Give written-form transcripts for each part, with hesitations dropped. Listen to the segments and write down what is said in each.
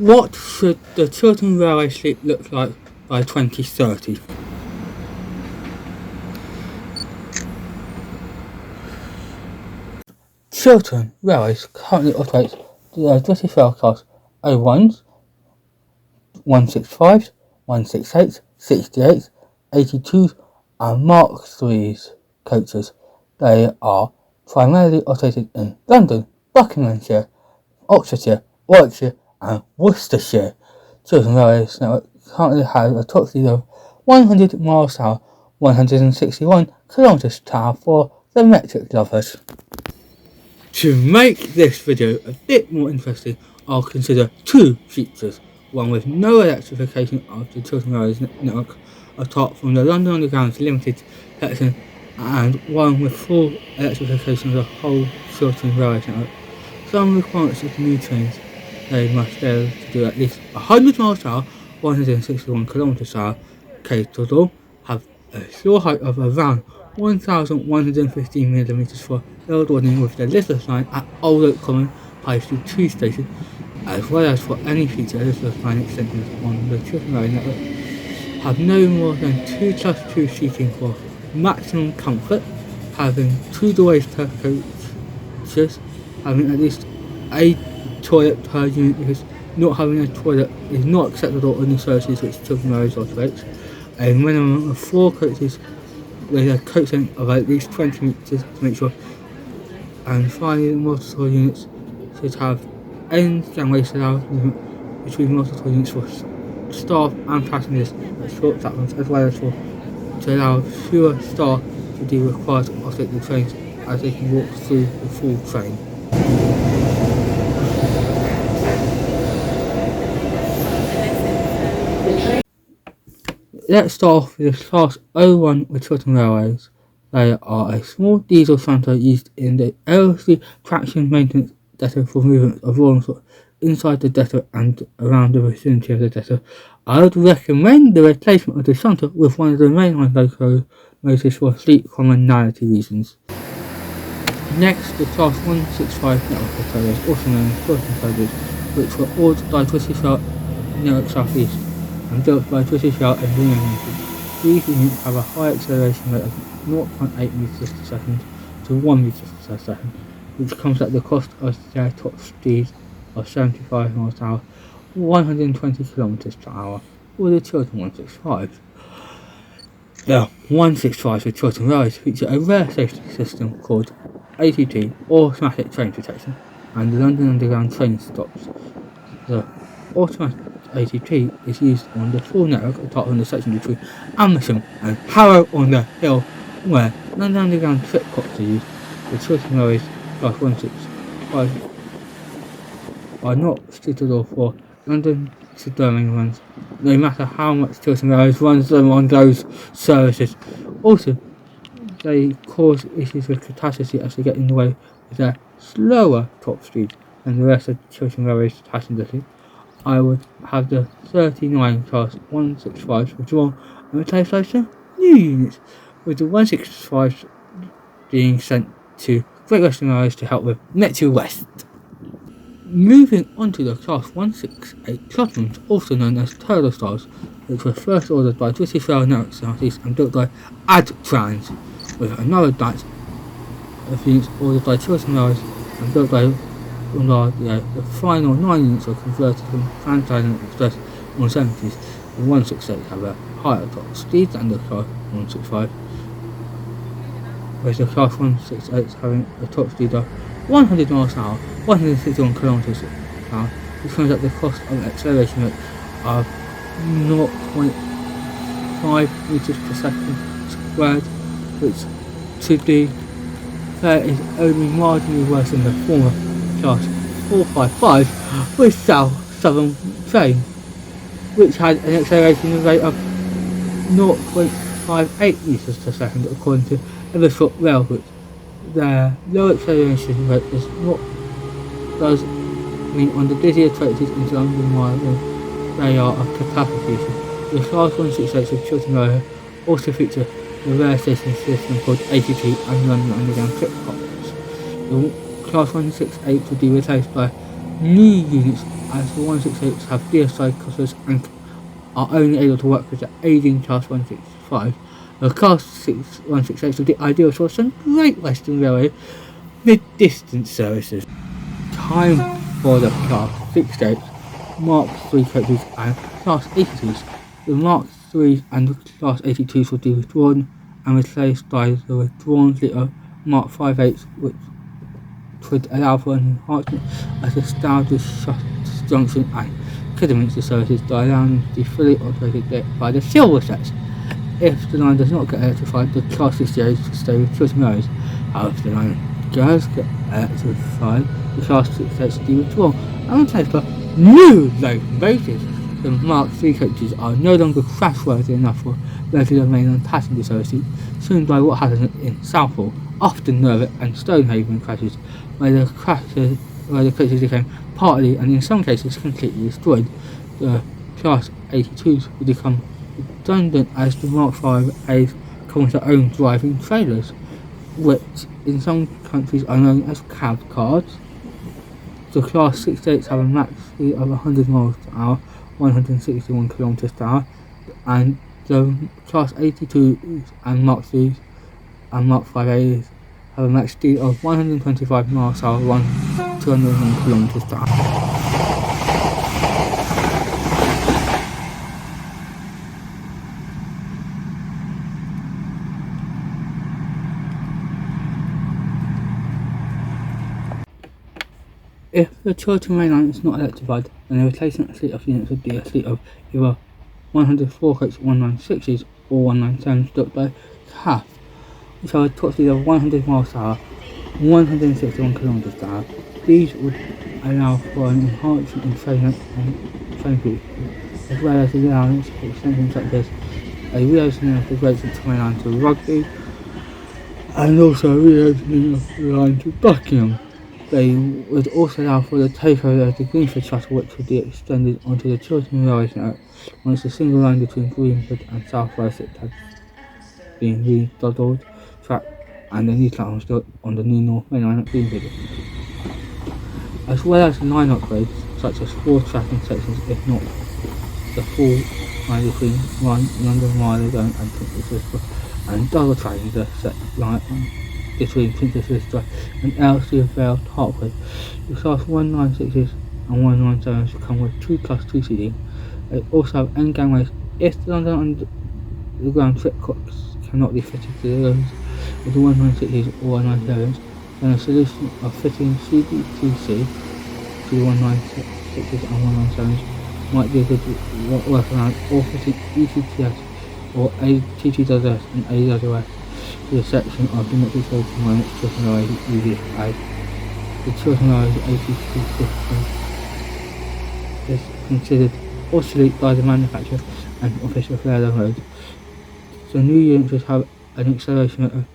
What should the Chiltern Railway fleet look like by 2030? Chiltern Railways currently operates the British Rail class A1s, 165s, 168s, 68s, 82s and Mark III's coaches. They are primarily operated in London, Buckinghamshire, Oxfordshire, Warwickshire and Worcestershire. Chiltern Railways network currently has a top speed of 100 miles per hour, 161 kilometers per hour for the metric lovers. To make this video a bit more interesting, I'll consider two features, one with no electrification of the Chiltern Railways network apart from the London Underground's limited section, and one with full electrification of the whole Chiltern Railways network. Some requirements of the new trains: they must be able to do at least 100 miles per hour, 161 kilometers per hour, capable, have a floor height of around 1,115 millimeters for railroading with the Elizabeth line at Old Oak Common High Street 2 station, as well as for any future Elizabeth line extensions on the Chiltern Railway network. Have no more than 2+2 seating for maximum comfort, having 2 doorways per coaches, having at least a toilet per unit, because not having a toilet is not acceptable in the services which Chiltern Railways operates. A minimum of 4 coaches with a coach length of at least 20 meters to make sure. And finally, the multiple units should have end gangways to allow movement between multiple units for staff and passengers at short platforms, as well as to allow fewer staff to be required to operate the trains as they can walk through the full train. Let's start off with the Class 01 with Chiltern Railways. They are a small diesel shunter used in the LC traction maintenance depot for movement of rolling stock inside the depot and around the vicinity of the depot. I would recommend the replacement of the shunter with one of the mainline locomotives for fleet commonality reasons. Next, the Class 165 network of carriers, also known as Chiltern carriers, which were ordered by British Rail Network South East and built by British Rail Engineering Limited. These units have a high acceleration rate of 0.8 meters per second to 1 meter per second, which comes at the cost of their top speed of 75 miles per hour, 120 kilometers per hour for the Chiltern 165. The 165 with Chiltern Railways feature a rare safety system called ATT, Automatic Train Protection, and the London Underground train stops. The automatic ATT is used on the full network apart from the section between Amersham and Harrow on the Hill, where London Underground trip cops are used. The Chiltern Railways Class 165 are not suitable for London to Birmingham runs, no matter how much Chiltern Railways runs them on those services. Also, they cause issues with catastrophe as they get in the way with their slower top speed than the rest of the Chiltern Railways passenger fleet. I would have the 39 Class 165s withdrawn and replaced by some new units, with the 165s being sent to Great Western Railways to help with Metro West. Moving on to the Class 168 Chilterns, also known as Turtle Stars, which were first ordered by British Rail Network South East and built by Adtrans, with another batch of units ordered by Chiltern Railways and built by Bombardier. The final 9 units were converted from Panasonic Express 170s. The 168 have a higher top speed than the Class 165, with the Class 168 having a top speed of 100 miles per hour, 161 kilometers per hour, which comes at the cost of an acceleration rate of 0.5 meters per second squared, which, to be fair, is only marginally worse than the former Class 455 with Southern train, which had an acceleration rate of 0.58 meters per second according to Evershot Railroad. Their low acceleration rate does mean on the busier stretches into London Wire they are a catastrophe. The Class 168 of Chiltern Railway also feature the rare station system called ATT and London Underground trip cops. The Class 168 will be replaced by new units as the 168s have DSI clusters and are only able to work with the aging Class 165. The Class 168s are the ideal for some Great Western Railway mid-distance services. Time for the Class 68, Mark III coaches and Class 82s. The Mark III and the Class 82s will be withdrawn and replaced by the withdrawn fleet of Mark 58s, which would allow for an enhancement as the standard junction and Kidderminster services by allowing them to be fully operated by the silver sets. If the line does not get electrified, the Class 68s will stay with Chiltern Railways. However, if the line does get electrified, the Class 68s will be withdrawn and replaced by new locomotives. The Mark III coaches are no longer crash-worthy enough for regular mainline passenger services, shown by what happened in Southall, often Nervet and Stonehaven crashes, where the coaches became partly and in some cases completely destroyed. The Class 82s will become redundant as the Mark 5As come with their own driving trailers, which in some countries are known as cab cars. The Class 68s have a max speed of 100 miles per hour, 161 kilometers per hour, and the Class 82s and Mark 3s and Mark 5As have a max speed of 125 miles per hour, 201 kilometers per hour. If the Chiltern Rail line is not electrified, then the replacement fleet of units would be a fleet of either 104 coach 196s or 197s built by CAF, which have a top speed of 100 miles per hour, 161 kilometers per hour. These would allow for an enhancement in train speed, as well as allowing extensions such as a reopening of the Great Chiltern Rail line to Rugby, and also a reopening of the line to Buckingham. They would also allow for the takeover of the Greenford shuttle, which would be extended onto the Chiltern Railway network once the single line between Greenford and South Wessex had been redoubled track and the new platform was built on the new North Main line at Greenford, as well as line upgrades such as 4 tracking sections, if not the full line between London Marylebone and Princess Elizabeth, and double tracking the set line between Princess Elizabeth and LC Vale Hartford. The Class 196s and 197s will come with 2 Class 2 seating. They also have end gangways if the London Underground trip clocks cannot be fitted to those of the 196s or 197s. Then a solution of fitting CBTC to the 196s and 197s might be a good workaround, or fitting ETTS or ATTWS and AWS to the section of the Electrification line at Chiltern Railway UDI. The Chiltern Railway ATC system is considered obsolete by the manufacturer and official railway roads. The new units will have an acceleration of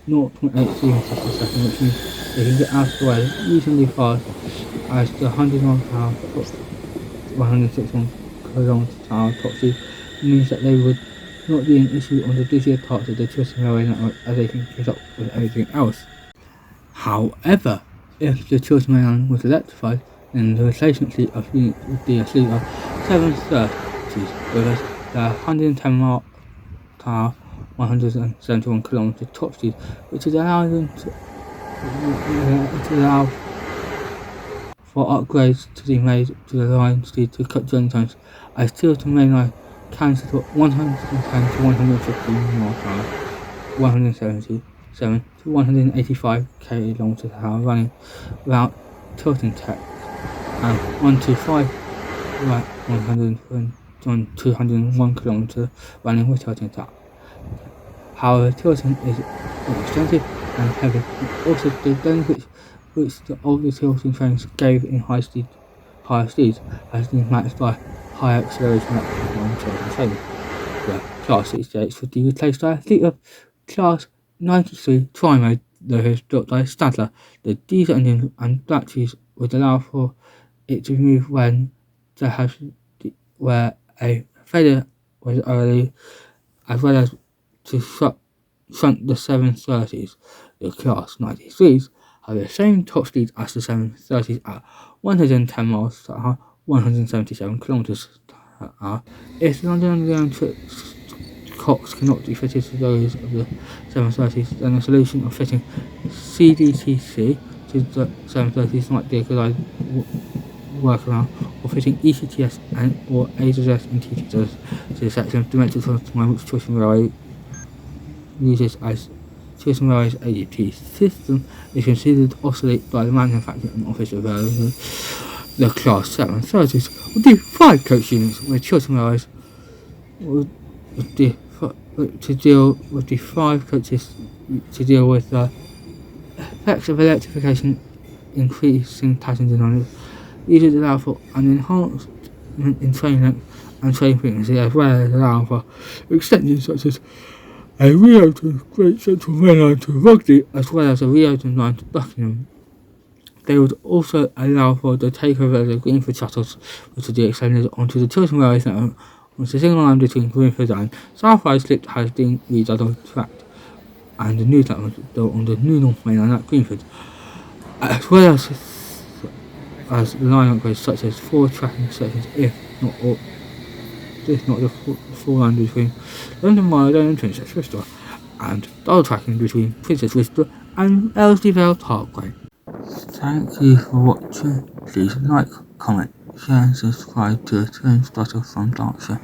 0.8 km per second, which means they can get out of the way reasonably fast, as the 100 miles per hour 161 km per hour top speed means that they would not be an issue on the busier parts of the Chiltern Railway network, as they can keep up with everything else. However, if the Chiltern Rail line was electrified, then the replacement fleet of units would be a fleet of 730s with a 110 miles per hour, 171 km top speed, which would allow them to allow for upgrades to be made to the line speed to cut journey times, as Chiltern Rail line can support 110 to 150 miles per hour, 177 to 185 km per hour running without tilting tech, and 125 right 201 km running with tilting tech. However, tilting is expensive and heavy, and also the benefits which the older tilting trains gave in higher speeds has been matched by higher acceleration at non-tilting trains. The Class 68s would be replaced by a fleet of Class 93 tri-mode locomotives built by Stadler. The diesel engine and batteries would allow for it to move when where a failure was early, as well as to shunt the 730s. The Class 93s have the same top speed as the 730s at 110 miles per hour, 177 kilometers per hour. If the London Underground clocks cannot be fitted to those of the 730s, then a solution of fitting CDTC to the 730s might be a good workaround, or fitting ECTS or AZS and TTS to the section of dimensional time which Chiltern Railway uses as Chiltern Railway's ADT system is considered obsolete by the manufacturer and office of the Class 730s. With the 5 coach units, where Chiltern Railways to deal with the 5 coaches to deal with the effects of electrification, increasing passenger numbers. These allow for an enhancement in train length and train frequency, as well as allowing for extensions such as a reopened Great Central Main Line to Rugby, as well as a reopened line to Buckingham. They would also allow for the takeover of the Greenford shuttles, which would be extended onto the Chiltern Railway network, once the single line between Greenford and Southwide Slip has been redoubled tracked, and the new network was built on the new North Main Line at Greenford, as well as line upgrades such as 4 tracking sections, if not the full line between London Mile and Princess Risborough, and double tracking between Princess Risborough and Elsdevale Parkway. Thank you for watching. Please like, comment, share and subscribe to Trainspotting from Berkshire.